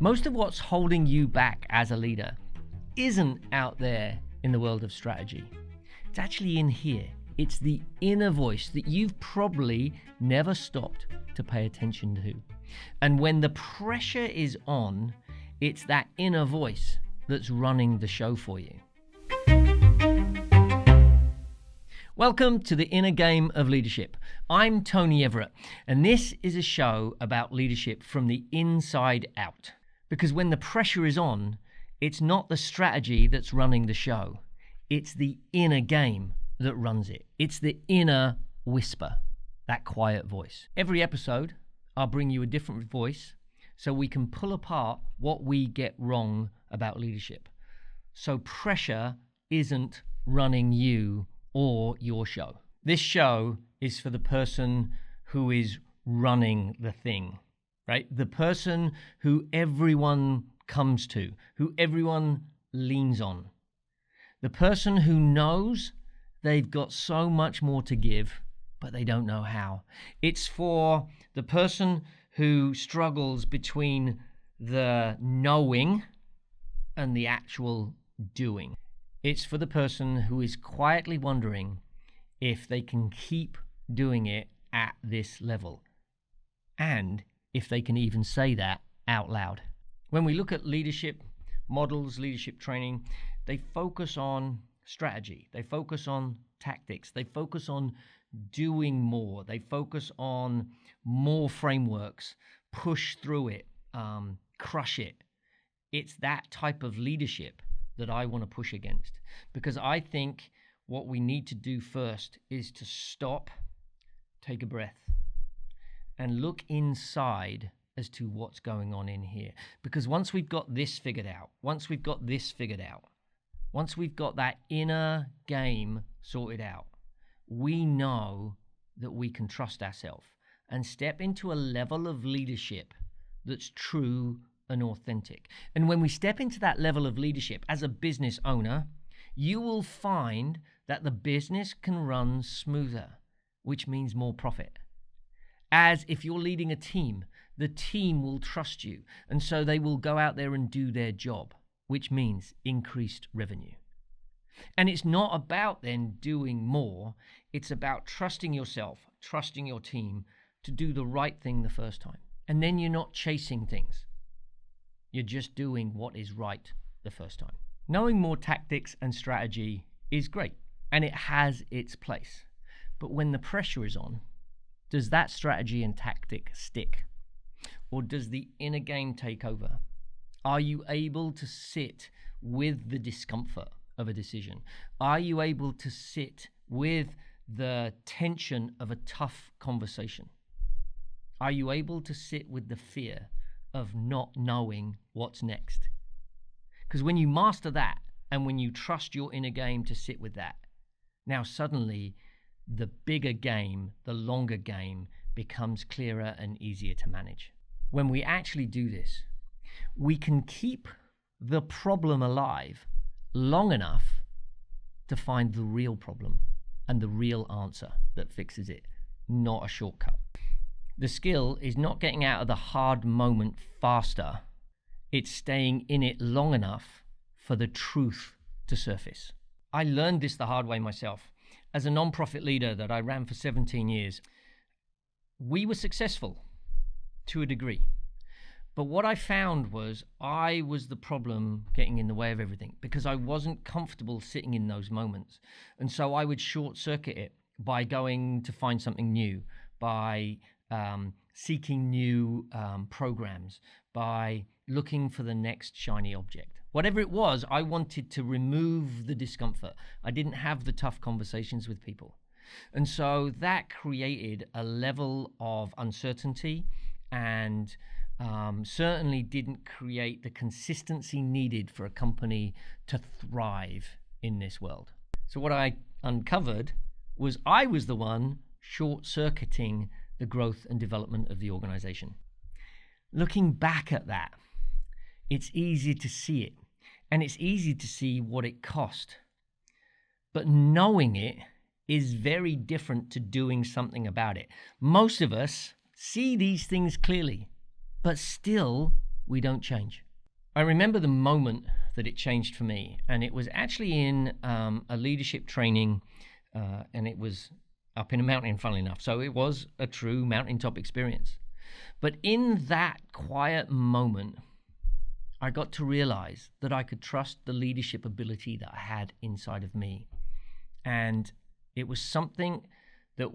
Most of what's holding you back as a leader isn't out there in the world of strategy. It's actually in here. It's the inner voice that you've probably never stopped to pay attention to. And when the pressure is on, it's that inner voice that's running the show for you. Welcome to the Inner Game of Leadership. I'm Tony Everett, and this is a show about leadership from the inside out. Because when the pressure is on, it's not the strategy that's running the show. It's the inner game that runs it. It's the inner whisper, that quiet voice. Every episode, I'll bring you a different voice so we can pull apart what we get wrong about leadership. So pressure isn't running you or your show. This show is for the person who is running the thing, right? The person who everyone comes to, who everyone leans on. The person who knows they've got so much more to give, but they don't know how. It's for the person who struggles between the knowing and the actual doing. It's for the person who is quietly wondering if they can keep doing it at this level, and if they can even say that out loud. When we look at leadership models, leadership training, they focus on strategy, they focus on tactics, they focus on doing more, they focus on more frameworks, push through it, crush it. It's that type of leadership that I want to push against, because I think what we need to do first is to stop, take a breath, and look inside as to what's going on in here. Because once we've got this figured out, once we've got that inner game sorted out, we know that we can trust ourselves and step into a level of leadership that's true and authentic. And when we step into that level of leadership as a business owner, you will find that the business can run smoother, which means more profit. As if you're leading a team, the team will trust you, and so they will go out there and do their job, which means increased revenue. And it's not about then doing more, it's about trusting yourself, trusting your team to do the right thing the first time. And then you're not chasing things. You're just doing what is right the first time. Knowing more tactics and strategy is great, and it has its place. But when the pressure is on, does that strategy and tactic stick? Or does the inner game take over? Are you able to sit with the discomfort of a decision? Are you able to sit with the tension of a tough conversation? Are you able to sit with the fear of not knowing what's next? Because when you master that, and when you trust your inner game to sit with that, now suddenly the bigger game, the longer game becomes clearer and easier to manage. When we actually do this, we can keep the problem alive long enough to find the real problem and the real answer that fixes it, not a shortcut. The skill is not getting out of the hard moment faster. It's staying in it long enough for the truth to surface. I learned this the hard way myself. As a non-profit leader that I ran for 17 years, we were successful to a degree. But what I found was I was the problem getting in the way of everything, because I wasn't comfortable sitting in those moments. And so I would short circuit it by going to find something new, by seeking new programs, by looking for the next shiny object. Whatever it was, I wanted to remove the discomfort. I didn't have the tough conversations with people. And so that created a level of uncertainty, and certainly didn't create the consistency needed for a company to thrive in this world. So what I uncovered was I was the one short-circuiting the growth and development of the organization. Looking back at that, it's easy to see it, and it's easy to see what it cost. But knowing it is very different to doing something about it. Most of us see these things clearly, but still we don't change. I remember the moment that it changed for me, and it was actually in a leadership training, and it was up in a mountain, funnily enough. So it was a true mountaintop experience. But in that quiet moment, I got to realize that I could trust the leadership ability that I had inside of me. And it was something that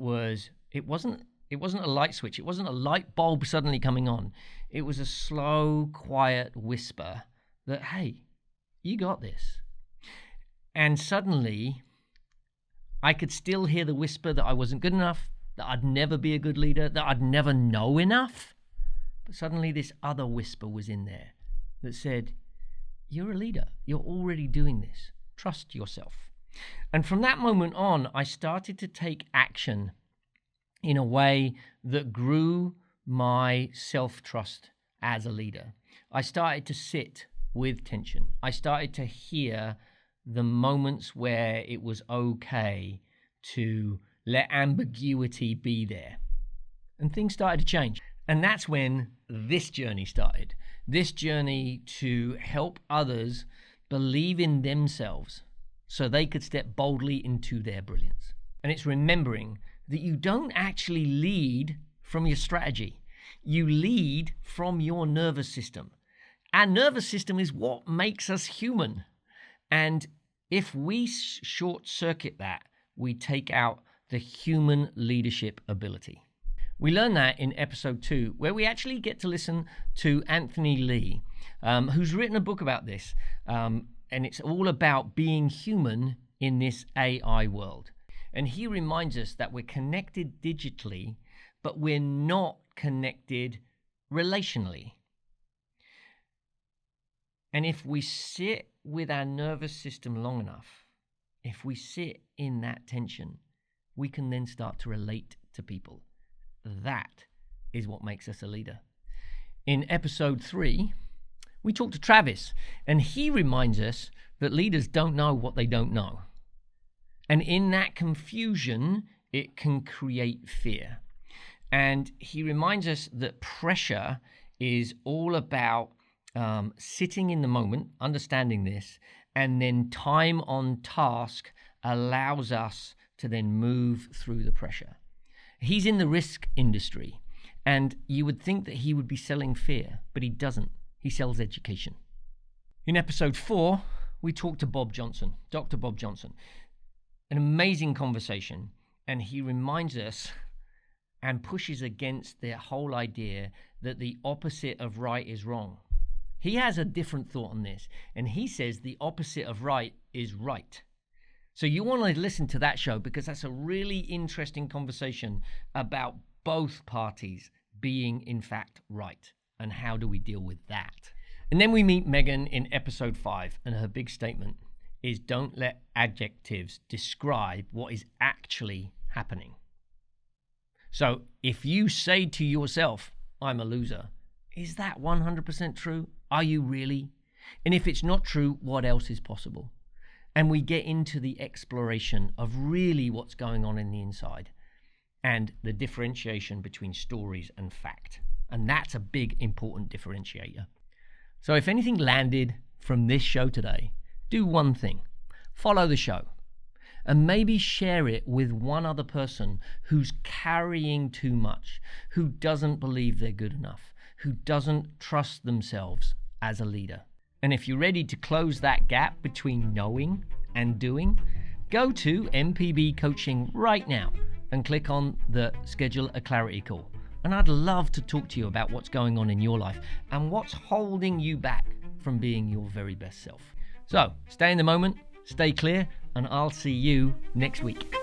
it wasn't a light switch. It wasn't a light bulb suddenly coming on. It was a slow, quiet whisper that, hey, you got this. And suddenly, I could still hear the whisper that I wasn't good enough, that I'd never be a good leader, that I'd never know enough. But suddenly this other whisper was in there that said, you're a leader. You're already doing this. Trust yourself. And from that moment on, I started to take action in a way that grew my self-trust as a leader. I started to sit with tension. I started to hear the moments where it was okay to let ambiguity be there. And things started to change. And that's when this journey started. This journey to help others believe in themselves so they could step boldly into their brilliance. And it's remembering that you don't actually lead from your strategy. You lead from your nervous system. Our nervous system is what makes us human. And if we short circuit that, we take out the human leadership ability. We learn that in episode 2, where we actually get to listen to Anthony Lee, who's written a book about this. And it's all about being human in this AI world. And he reminds us that we're connected digitally, but we're not connected relationally. And if we sit with our nervous system long enough, if we sit in that tension, we can then start to relate to people. That is what makes us a leader. In episode 3, we talked to Travis, and he reminds us that leaders don't know what they don't know. And in that confusion, it can create fear. And he reminds us that pressure is all about sitting in the moment, understanding this, and then time on task allows us to then move through the pressure. He's in the risk industry, and you would think that he would be selling fear, but he doesn't. He sells education. In episode 4, we talked to Bob Johnson, Dr. Bob Johnson. An amazing conversation, and he reminds us and pushes against the whole idea that the opposite of right is wrong. He has a different thought on this, and he says the opposite of right is right. So you want to listen to that show because that's a really interesting conversation about both parties being in fact right, and how do we deal with that. And then we meet Megan in episode 5, and her big statement is don't let adjectives describe what is actually happening. So if you say to yourself, I'm a loser, is that 100% true? Are you really? And if it's not true, what else is possible? And we get into the exploration of really what's going on in the inside and the differentiation between stories and fact. And that's a big, important differentiator. So if anything landed from this show today, do one thing. Follow the show. And maybe share it with one other person who's carrying too much, who doesn't believe they're good enough, who doesn't trust themselves as a leader. And if you're ready to close that gap between knowing and doing, go to MPB Coaching right now and click on the Schedule a Clarity Call. And I'd love to talk to you about what's going on in your life and what's holding you back from being your very best self. So stay in the moment, stay clear, and I'll see you next week.